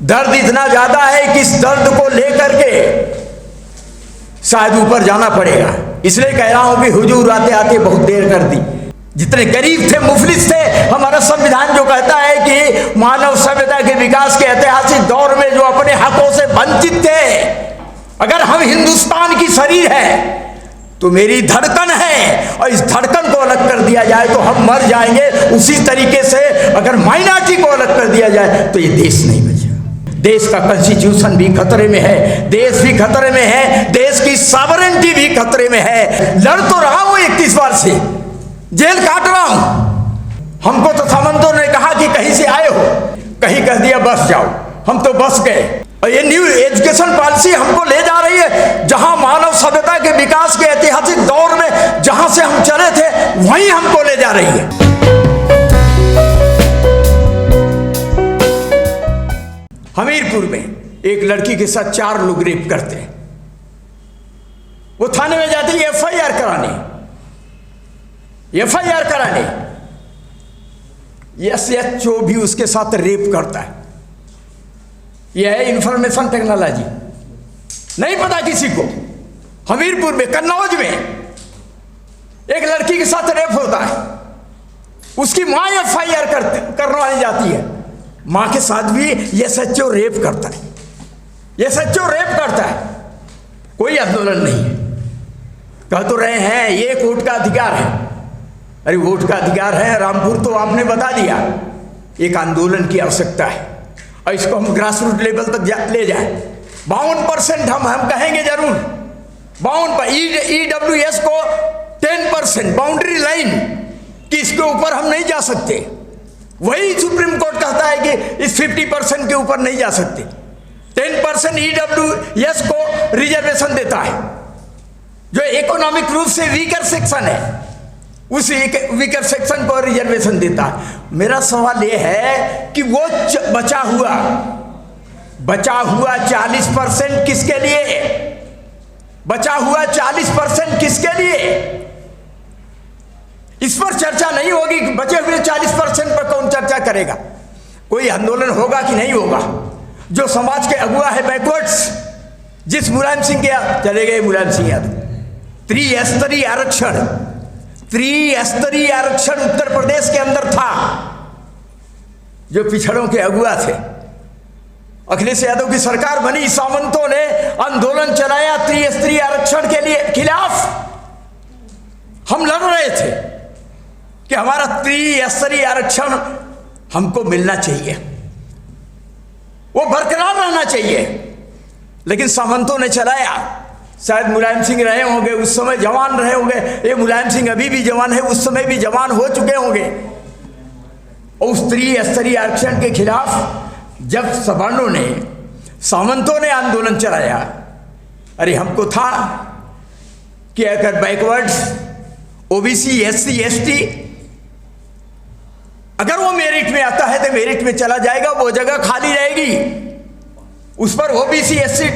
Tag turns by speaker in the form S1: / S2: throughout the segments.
S1: दर्द इतना ज्यादा है कि इस दर्द को लेकर के शायद ऊपर जाना पड़ेगा। इसलिए कह रहा हूं कि हुजूर आते आते बहुत देर कर दी। जितने गरीब थे, मुफलिस थे, हमारा संविधान जो कहता है कि मानव सभ्यता के विकास के ऐतिहासिक दौर में जो अपने हकों से वंचित थे, अगर हम हिंदुस्तान की शरीर है तो मेरी धड़कन है, और इस धड़कन को अलग कर दिया जाए तो हम मर जाएंगे। उसी तरीके से अगर माइनॉरिटी को अलग कर दिया जाए तो ये देश नहीं बचेगा। देश का कॉन्स्टिट्यूशन भी खतरे में है, देश भी खतरे में है, देश की सॉवरेनिटी भी खतरे में है। लड़ तो रहा हूं 31 बार से, जेल काट रहा हूं। हमको तो सामंतों ने कहा कि कहीं से आए हो, कहीं कह दिया बस जाओ, हम तो बस गए। और ये न्यू एजुकेशन पॉलिसी हमको ले जा रही है जहां मानव सभ्यता के विकास के ऐतिहासिक दौर में जहां से हम चले थे वहीं हमको ले जा रही है। हमीरपुर में एक लड़की के साथ 4 लोग रेप करते हैं। वो थाने में जाती है एफआईआर कराने। एसएचओ भी उसके साथ रेप करता है। यह है इंफॉर्मेशन टेक्नोलॉजी। नहीं पता किसी को। हमीरपुर में, कन्नौज में एक लड़की के साथ रेप होता है। उसकी मां एफआईआर करवाने जाती है। मां के साथ भी एसएचओ रेप करता है। कोई आंदोलन नहीं है। कह तो रहे हैं ये वोट का अधिकार है। अरे वोट का अधिकार है, रामपुर तो आपने बता दिया। एक आंदोलन की आवश्यकता है और इसको हम ग्रास रूट लेवल तक ले जाए। 52% हम कहेंगे जरूर। 52 EWS को 10% बाउंड्री लाइन कि इसके ऊपर हम नहीं जा सकते। वही सुप्रीम कोर्ट कहता है कि इस 50% के ऊपर नहीं जा सकते। 10% EWS को रिजर्वेशन देता है, जो इकोनॉमिक रूप से वीकर सेक्शन है, उस वीकर सेक्शन को रिजर्वेशन देता है। मेरा सवाल यह है कि वो बचा हुआ 40% किसके लिए? बचा हुआ 40% किसके लिए? इस पर चर्चा नहीं होगी। बचे हुए 40% पर कौन चर्चा करेगा? कोई आंदोलन होगा कि नहीं होगा? जो समाज के अगुआ है बैकवर्ड्स, जिस मुलायम सिंह के चले गए, मुलायम सिंह यादव, त्रिस्तरीय आरक्षण उत्तर प्रदेश के अंदर था। जो पिछड़ों के अगुआ थे, अखिलेश यादव की सरकार बनी, सामंतों ने आंदोलन चलाया त्रिस्तरीय आरक्षण के लिए खिलाफ। हम लड़ रहे थे कि हमारा त्रिस्तरीय आरक्षण हमको मिलना चाहिए, वो बरकरार रहना चाहिए। लेकिन सामंतों ने चलाया। शायद मुलायम सिंह रहे होंगे उस समय, जवान रहे होंगे। ये मुलायम सिंह अभी भी जवान है, उस समय भी जवान हो चुके होंगे। और उस त्रिस्तरीय आरक्षण के खिलाफ जब सवर्णों ने, सामंतों ने आंदोलन चलाया, अरे हमको था कि अगर बैकवर्ड्स, ओबीसी, एससी, एसटी अगर वो मेरिट में आता है तो मेरिट में चला जाएगा, वो जगह खाली रहेगी, उस पर ओबीसी, एससी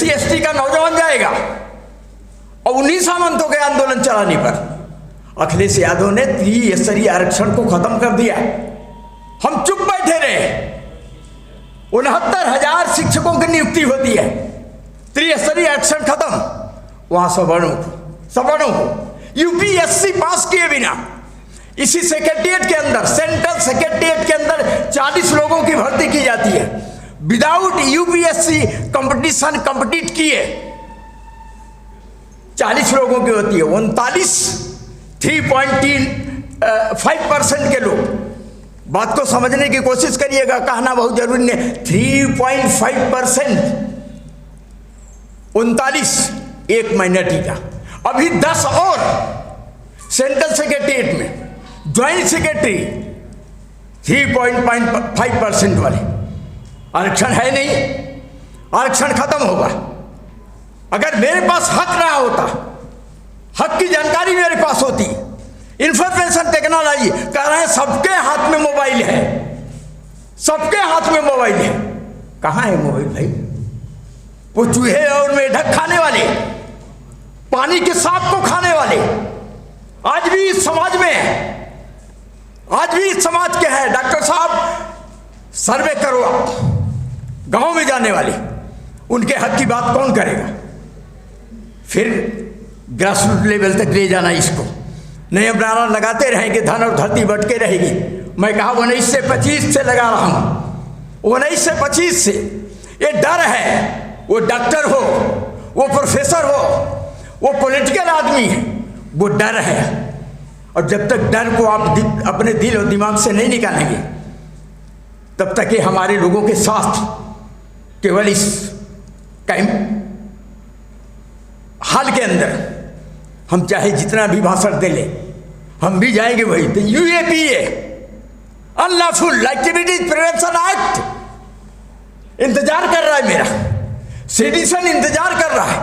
S1: एसटी का नौजवान जाएगा। और उन्हीं सामंतों के आंदोलन चलाने पर अखिलेश यादव ने त्रिस्तरीय आरक्षण को खत्म कर दिया। हम चुप बैठे रहे। 69,000 शिक्षकों की नियुक्ति होती है, त्रिस्तरीय आरक्षण खत्म। वहां सवर्णों को यूपीएससी पास किए बिना इसी सेक्रेटेरिएट के अंदर, सेंट्रल सेक्रेटेरिएट के अंदर 40 लोगों की भर्ती की जाती है। विदाउट यूपीएससी कंपटीशन कंपीट किए 40 लोगों की होती है। 3.5% के लोग। बात को समझने की कोशिश करिएगा, कहना बहुत जरूरी नहीं। 3.5%, 39 एक माइनॉरिटी का। अभी 10 और सेंट्रल सेक्रेटेरिएट में, ज्वाइंट सेक्रेटरी 3.5% वाले। आरक्षण है नहीं, आरक्षण खत्म होगा। अगर मेरे पास हक रहा होता, हक की जानकारी मेरे पास होती, इंफॉर्मेशन टेक्नोलॉजी कह रहे हैं सबके हाथ में मोबाइल है, सबके हाथ में मोबाइल है। कहां है मोबाइल भाई? वो चूहे और मेढक खाने वाले, पानी के सांप को खाने वाले आज भी इस समाज में है, आज भी इस समाज के हैं। डॉक्टर साहब सर्वे करो आप, गांव में जाने वाले, उनके हक की बात कौन करेगा? फिर ग्रासरूट लेवल तक ले जाना इसको, नहीं हम नारा लगाते रहेंगे धन और धरती बटके रहेगी। मैं कहा 19 से 25 से लगा रहा हूं, 19 से 25 से। ये डर है, वो डॉक्टर हो, वो प्रोफेसर हो, वो पॉलिटिकल आदमी है, वो डर है। और जब तक डर को आप अपने दिल और दिमाग से नहीं निकालेंगे, तब तक ये हमारे लोगों के साथ केवल इस हाल के अंदर हम चाहे जितना भी भाषण दे ले, हम भी जाएंगे वही। तो UAPA, unlawful activities prevention act इंतजार कर रहा है मेरा, सेडिशन इंतजार कर रहा है,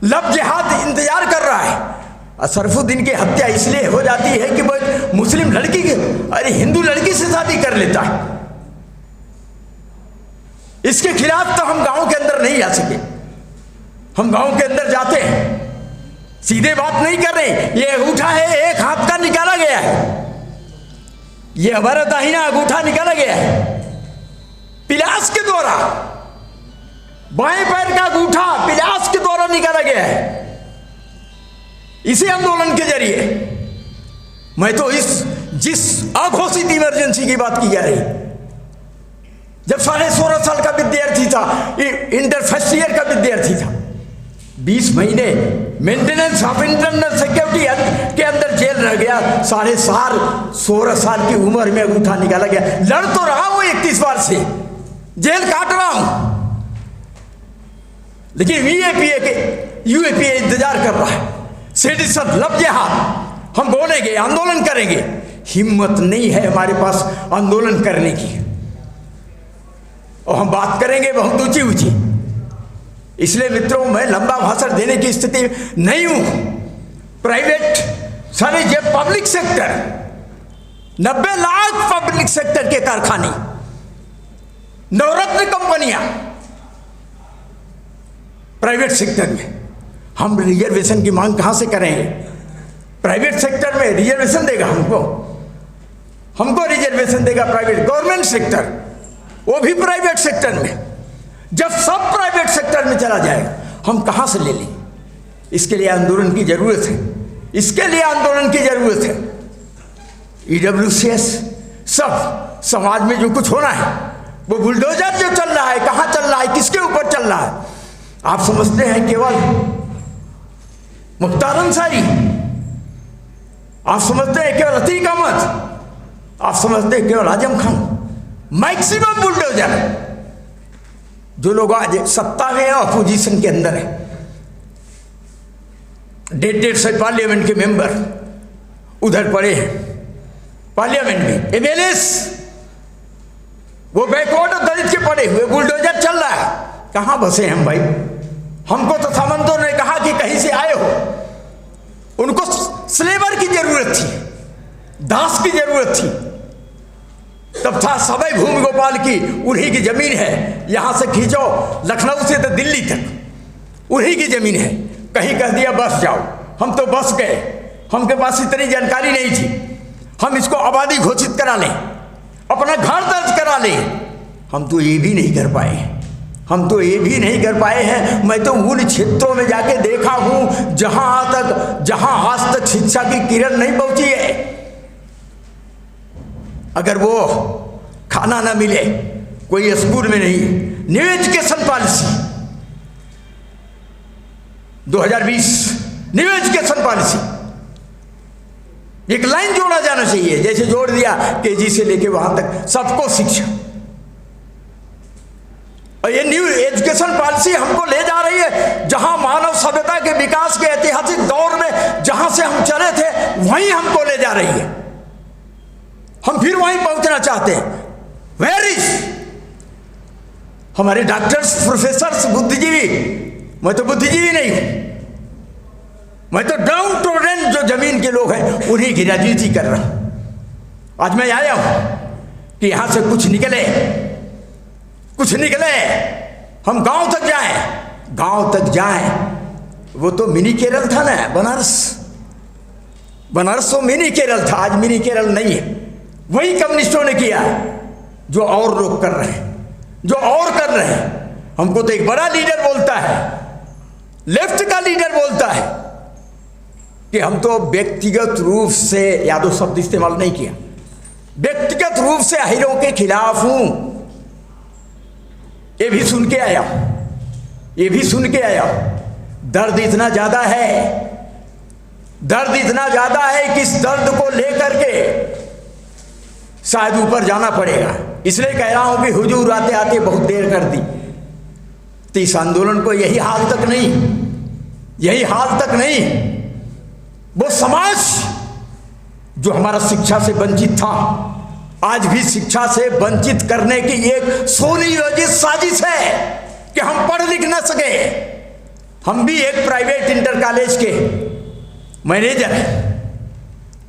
S1: लव जिहाद इंतजार कर रहा है। सरफुद्दीन की हत्या इसलिए हो जाती है कि वो मुस्लिम लड़की की, अरे हिंदू लड़की से शादी कर लेता है। इसके खिलाफ तो हम गांव के अंदर नहीं जा सके। हम गांव के अंदर जाते हैं, सीधे बात नहीं कर रहे, ये अंगूठा है एक हाथ का निकाला गया है, ये हमारा दाहिना अंगूठा निकाला गया है पिलास के द्वारा, बाएं पैर का अंगूठा पिलास के द्वारा निकाला गया है इसी आंदोलन के जरिए। मैं तो जिस अघोषित इमरजेंसी की बात की जा रही, जब 16.5 साल का विद्यार्थी था, इंटर फर्स्ट ईयर का विद्यार्थी था, 20 महीने मेंटेनेंस ऑफ इंटरनल सिक्योरिटी के अंदर जेल रह गया, 16.5 साल की उम्र में अंगूठा निकाला गया। लड़ तो रहा हूं 31 बार से, जेल काट रहा हूं, लेकिन यूएपीए इंतजार कर रहा है। सेडिशन, लव जिहाद, हम बोलेंगे, आंदोलन करेंगे, हिम्मत नहीं है हमारे पास आंदोलन करने की, और हम बात करेंगे बहुत ऊंची ऊंची। इसलिए मित्रों, मैं लंबा भाषण देने की स्थिति नहीं हूं। प्राइवेट सारे ये public sector, 90 lakh public sector के कारखाने, नवरत्न कंपनियां प्राइवेट सेक्टर में, हम रिजर्वेशन की मांग कहां से करेंगे? प्राइवेट सेक्टर में रिजर्वेशन देगा हमको रिजर्वेशन देगा प्राइवेट, गवर्नमेंट सेक्टर, वो भी प्राइवेट सेक्टर में। जब सब प्राइवेट सेक्टर में चला जाएगा, हम कहां से ले लें? इसके लिए आंदोलन की जरूरत है, इसके लिए आंदोलन की जरूरत है। ईडब्ल्यूसीएस, सब समाज में जो कुछ होना है, वो बुलडोजर जो चल रहा है, कहां चल रहा है, किसके ऊपर चल रहा है? आप समझते हैं केवल मुख्तार अंसारी, आप समझते हैं केवल अतीक अहमद, आप समझते हैं केवल आजम खान, मैक्सिमम बुलडोजर जो लोग आज सत्ता में या अपोजिशन के अंदर है, 1.5 से पार्लियामेंट के मेंबर उधर पड़े हैं, पार्लियामेंट में एमएलएस, वो बैकवर्ड और दलित के पड़े हुए, बुलडोजर चल रहा है। कहां बसे हम भाई? हमको तो सामंतों ने कहा कि कहीं से आए हो, उनको स्लेवर की जरूरत थी, दास की जरूरत थी, तब था समय भूमि गोपाल की, उन्हीं की जमीन है, यहां से खींचो लखनऊ से तो दिल्ली तक उन्हीं की जमीन है। कहीं कह दिया बस जाओ, हम तो बस गए, हमके पास इतनी जानकारी नहीं थी, हम इसको आबादी घोषित करा लें, अपना घर दर्ज करा लें, हम तो ये भी नहीं कर पाए, हम तो ये भी नहीं कर पाए हैं। मैं तो उन क्षेत्रों में जाके देखा हूं जहां आज तक शिक्षा की किरण नहीं पहुंची है। अगर वो खाना ना मिले, कोई स्कूल में नहीं, new education policy 2020, new education policy, एक लाइन जोड़ा जाना चाहिए, जैसे जोड़ दिया केजी से लेके वहां तक सबको शिक्षा। और ये न्यू एजुकेशन पॉलिसी हमको ले जा रही है जहां मानव सभ्यता के विकास के ऐतिहासिक दौर में जहां से हम चले थे, वहीं हमको ले जा रही है। हम फिर वहीं पहुंचना चाहते हैं। वेयर इज हमारे डॉक्टर्स, प्रोफेसर्स, बुद्धिजीवी? मैं तो बुद्धिजीवी नहीं हूं, मैं तो डाउन टू रेंट जो जमीन के लोग हैं उन्हीं की राजनीति कर रहा हूं। आज मैं आया हूं कि यहां से कुछ निकले, हम गांव तक जाएं। वो तो मिनी केरल था ना, बनारस तो मिनी केरल था, आज मिनी केरल नहीं है। वही कम्युनिस्टों ने किया, जो और लोग कर रहे हैं, जो और कर रहे हैं। हमको तो एक बड़ा लीडर बोलता है, लेफ्ट का लीडर बोलता है कि हम तो व्यक्तिगत रूप से, यादव शब्द इस्तेमाल नहीं किया, व्यक्तिगत रूप से अहिरों के खिलाफ हूं। ये भी सुन के आया, ये भी सुन के आया। दर्द इतना ज्यादा है, दर्द इतना ज्यादा है कि इस दर्द को लेकर के शायद ऊपर जाना पड़ेगा। इसलिए कह रहा हूं कि हुजूर आते आते बहुत देर कर दी। तो इस आंदोलन को यही हाल तक नहीं, यही हाल तक नहीं, वो समाज जो हमारा शिक्षा से वंचित था, आज भी शिक्षा से वंचित करने की एक सुनियोजित साजिश है कि हम पढ़ लिख न सके। हम भी एक प्राइवेट इंटर कॉलेज के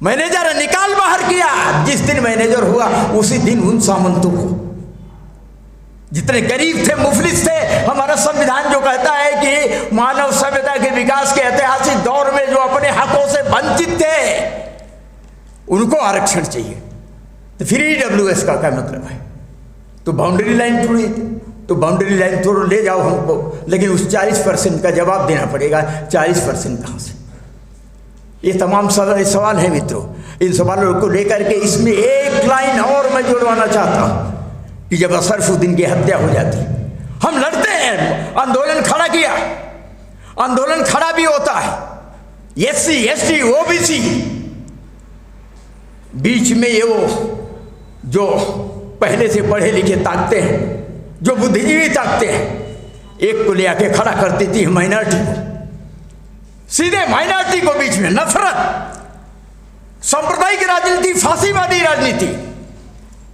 S1: मैनेजर निकाल बाहर किया। जिस दिन मैनेजर हुआ उसी दिन उन सामंतों को, जितने गरीब थे, मुफलिस थे, हमारा संविधान जो कहता है कि मानव सभ्यता के विकास के ऐतिहासिक दौर में जो अपने हकों से वंचित थे उनको आरक्षण चाहिए। तो फिर EWS का क्या मतलब है? तो बाउंड्री लाइन तोड़ी, तो बाउंड्री लाइन तोड़ ले जाओ हमको, लेकिन उस 40% का जवाब देना पड़ेगा। 40% कहाँ से? ये तमाम सवाल है मित्रों। इन सवालों को लेकर के इसमें एक लाइन और मैं जोड़वाना चाहता हूं कि जब अशरफुद्दीन की हत्या हो जाती, हम लड़ते हैं, आंदोलन खड़ा किया, आंदोलन खड़ा भी होता है। SC ST OBC बीच में ये वो जो पहले से पढ़े लिखे ताकते हैं, जो बुद्धिजीवी ताकते हैं, एक को ले आके खड़ा करती थी माइनॉरिटी को, सीधे माइनॉरिटी को बीच में। नफरत, सांप्रदायिक राजनीति, फांसीवादी राजनीति,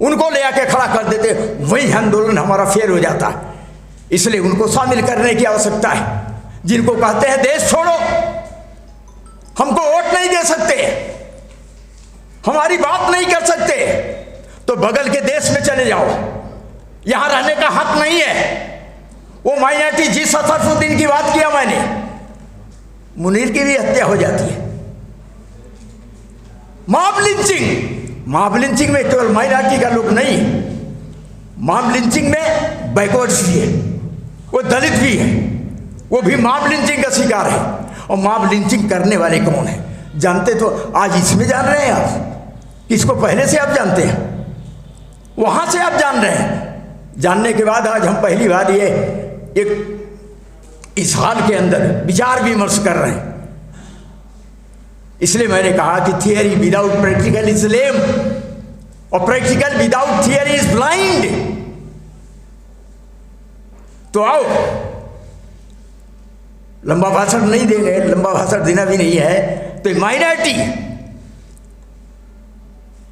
S1: उनको ले आके खड़ा कर देते। वही आंदोलन हमारा फेल हो जाता है। इसलिए उनको शामिल करने की आवश्यकता है। जिनको कहते हैं देश छोड़ो, हमको वोट नहीं दे सकते, हमारी बात नहीं कर सकते, तो बगल के देश में चले जाओ, यहां रहने का हक नहीं है। वो माइनॉरिटी, जिस अशरफुद्दीन की बात किया मैंने, मुनीर की भी हत्या हो जाती है। मॉब लिंचिंग में केवल माइनॉरिटी का लोग नहीं, मॉब लिंचिंग में बैकवर्ड्स भी है, वो दलित भी है, वो भी मॉब लिंचिंग का शिकार है। और मॉब लिंचिंग करने वाले कौन है जानते? तो आज इसमें जान रहे हैं आप, किसको पहले से आप जानते हैं, वहां से आप जान रहे हैं। जानने के बाद आज हम पहली बार ये एक इस हाल के अंदर विचार विमर्श कर रहे हैं। इसलिए मैंने कहा कि थियरी विदाउट प्रैक्टिकल इज लेम और practical without theory is blind. तो आओ, लंबा भाषण नहीं देंगे, लंबा भाषण देना भी नहीं है। तो माइनॉरिटी,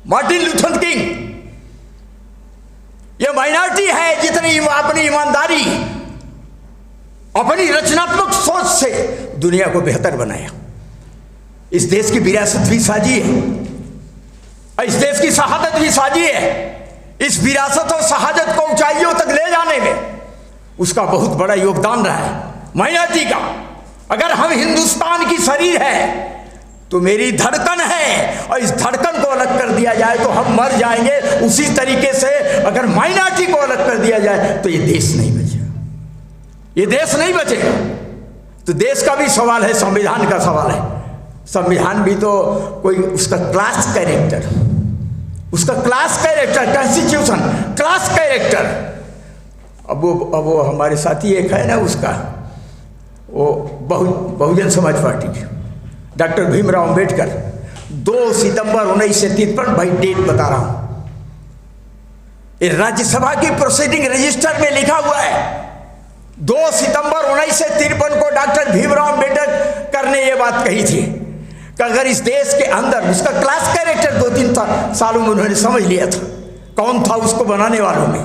S1: मार्टिन लूथर किंग, ये माइनॉरिटी है जितनी अपनी ईमानदारी, अपनी रचनात्मक सोच से दुनिया को बेहतर बनाया। इस देश की विरासत भी साझी है, इस देश की शहादत भी साझी है। इस विरासत और शहादत को ऊंचाइयों तक ले जाने में उसका बहुत बड़ा योगदान रहा है माइनॉरिटी का। अगर हम हिंदुस्तान की शरीर है तो मेरी धड़कन है, और इस धड़कन को अलग कर दिया जाए तो हम मर जाएंगे। उसी तरीके से अगर माइनॉरिटी को अलग कर दिया जाए तो ये देश नहीं बचेगा, ये देश नहीं बचेगा। तो देश का भी सवाल है, संविधान का सवाल है। संविधान भी तो कोई उसका क्लास कैरेक्टर, उसका class character, constitution class character. अब वो हमारे साथी एक है ना, उसका वो बहुजन समाज पार्टी के डॉक्टर भीमराव अंबेडकर, 2 सितंबर 1953, भाई डेट बता रहा हूं, राज्यसभा की प्रोसीडिंग रजिस्टर में लिखा हुआ है 2 सितंबर 1953 को डॉक्टर भीमराव अंबेडकर ने यह बात कही थी कि अगर इस देश के अंदर, उसका क्लास कैरेक्टर 2-3 सालों में उन्होंने समझ लिया था। कौन था उसको बनाने वालों में?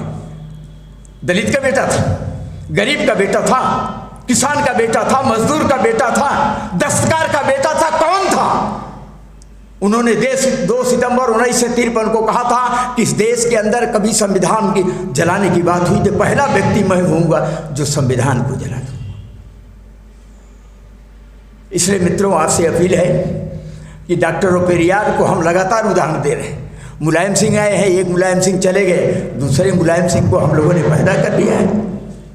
S1: दलित का बेटा था, गरीब का बेटा था, किसान का बेटा था, मजदूर का बेटा था, दस्तकार का बेटा था। कौन था? उन्होंने 2 सितंबर 1953 को कहा था कि इस देश के अंदर कभी संविधान की जलाने की बात हुई तो पहला व्यक्ति मैं होऊंगा जो संविधान को जला दूंगा। इसलिए मित्रों, आपसे अपील है कि डॉक्टर पेरियार को हम लगातार उदाहरण दे रहे हैं। मुलायम सिंह आए हैं, एक मुलायम सिंह चले गए, दूसरे मुलायम सिंह को हम लोगों ने पैदा कर लिया है।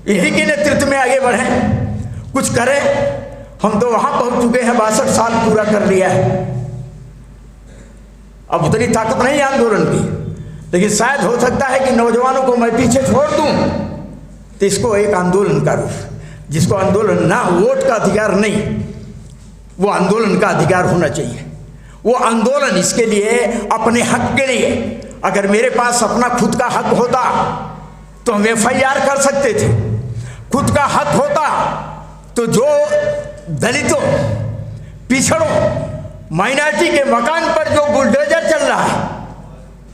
S1: यही के नेतृत्व में आगे बढ़ें, कुछ करें। हम तो वहां पहुंच चुके हैं, 62 साल पूरा कर लिया है। अब उतनी ताकत नहीं आंदोलन की, लेकिन शायद हो सकता है कि नौजवानों को मैं पीछे छोड़ दूं तो इसको एक आंदोलन का रूप, जिसको आंदोलन ना, वोट का अधिकार नहीं, वो आंदोलन का अधिकार होना चाहिए। वो आंदोलन इसके लिए, अपने हक के लिए। अगर मेरे पास अपना खुद का हक होता तो हम FIR कर सकते थे। खुद का हक होता तो जो दलितों, पिछड़ों, माइनॉरिटी के मकान पर जो बुलडोजर चल रहा है,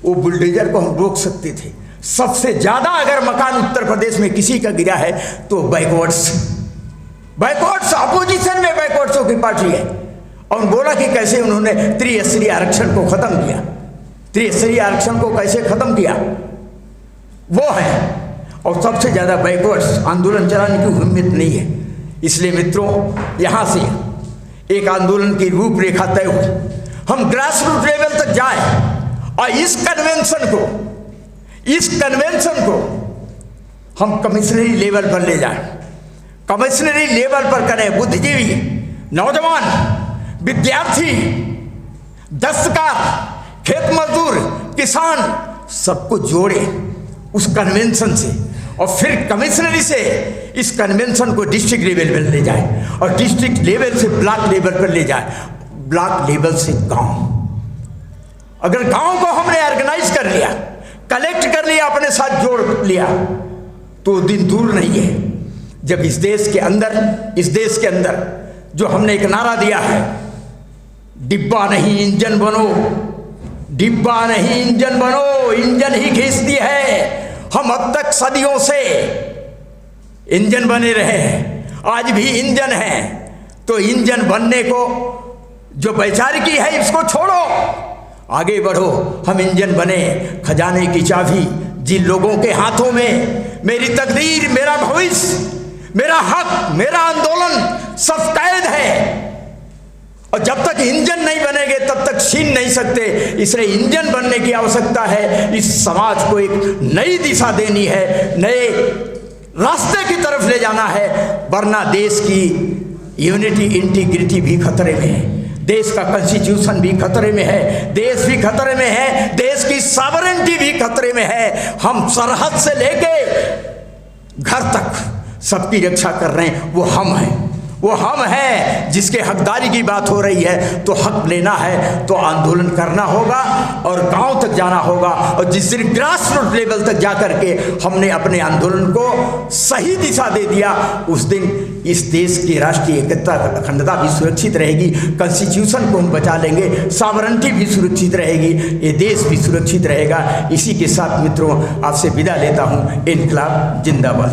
S1: वो बुलडोजर को हम रोक सकते थे। सबसे ज्यादा अगर मकान उत्तर प्रदेश में किसी का गिरा है तो बैकवर्ड्स अपोजिशन में बैकवर्ड्सों की पार्टी है। और बोला कि कैसे उन्होंने त्रिस्तरीय आरक्षण को खत्म किया। त्रिस्तरीय आरक्षण को कैसे खत्म किया, वो है। और सबसे ज्यादा बैकवर्ड्स आंदोलन चलाने की हिम्मत नहीं है। इसलिए मित्रों, यहां से एक आंदोलन की रूपरेखा तय हो, हम ग्रास रूट लेवल तक जाए और इस कन्वेंशन को हम कमिश्नरी लेवल पर ले जाएं। कमिश्नरी लेवल पर करें। बुद्धिजीवी, नौजवान, विद्यार्थी, दस्तकार, खेत मजदूर, किसान, सबको जोड़े उस कन्वेंशन से, और फिर कमिश्नरी से इस कन्वेंशन को डिस्ट्रिक्ट लेवल पर ले जाए, और डिस्ट्रिक्ट लेवल से ब्लॉक लेवल पर ले जाए, ब्लॉक लेवल से गांव। अगर गांव को हमने ऑर्गेनाइज कर लिया, कलेक्ट कर लिया, अपने साथ जोड़ लिया, तो दिन दूर नहीं है जब इस देश के अंदर जो हमने एक नारा दिया है, डिब्बा नहीं इंजन बनो, डिब्बा नहीं इंजन बनो, इंजन ही खींचती है। हम अब तक सदियों से इंजन बने रहे हैं, आज भी इंजन है। तो इंजन बनने को जो वैचारिकी है, इसको छोड़ो, आगे बढ़ो। हम इंजन बने, खजाने की चाबी जिन लोगों के हाथों में, मेरी तकदीर, मेरा भविष्य, मेरा हक, मेरा आंदोलन सब कैद है। और जब तक इंजन नहीं बनेंगे तब तक छीन नहीं सकते। इसलिए इंजन बनने की आवश्यकता है। इस समाज को एक नई दिशा देनी है, नए रास्ते की तरफ ले जाना है, वरना देश की यूनिटी, इंटीग्रिटी भी खतरे में है, देश का कॉन्स्टिट्यूशन भी खतरे में है, देश भी खतरे में है, देश की सॉवरेनिटी भी खतरे में है। हम सरहद से लेके घर तक सबकी रक्षा कर रहे हैं, वो हम हैं जिसके हकदारी की बात हो रही है। तो हक लेना है तो आंदोलन करना होगा और गांव तक जाना होगा। और जिस दिन ग्रास रूट लेवल तक जा करके हमने अपने आंदोलन को सही दिशा दे दिया, उस दिन इस देश की राष्ट्रीय एकता, अखंडता भी सुरक्षित रहेगी, कॉन्स्टिट्यूशन को हम बचा लेंगे, सॉवरेनिटी भी सुरक्षित रहेगी, ये देश भी सुरक्षित रहेगा। इसी के साथ मित्रों, आपसे विदा लेता हूँ। इनकलाब जिंदाबाद।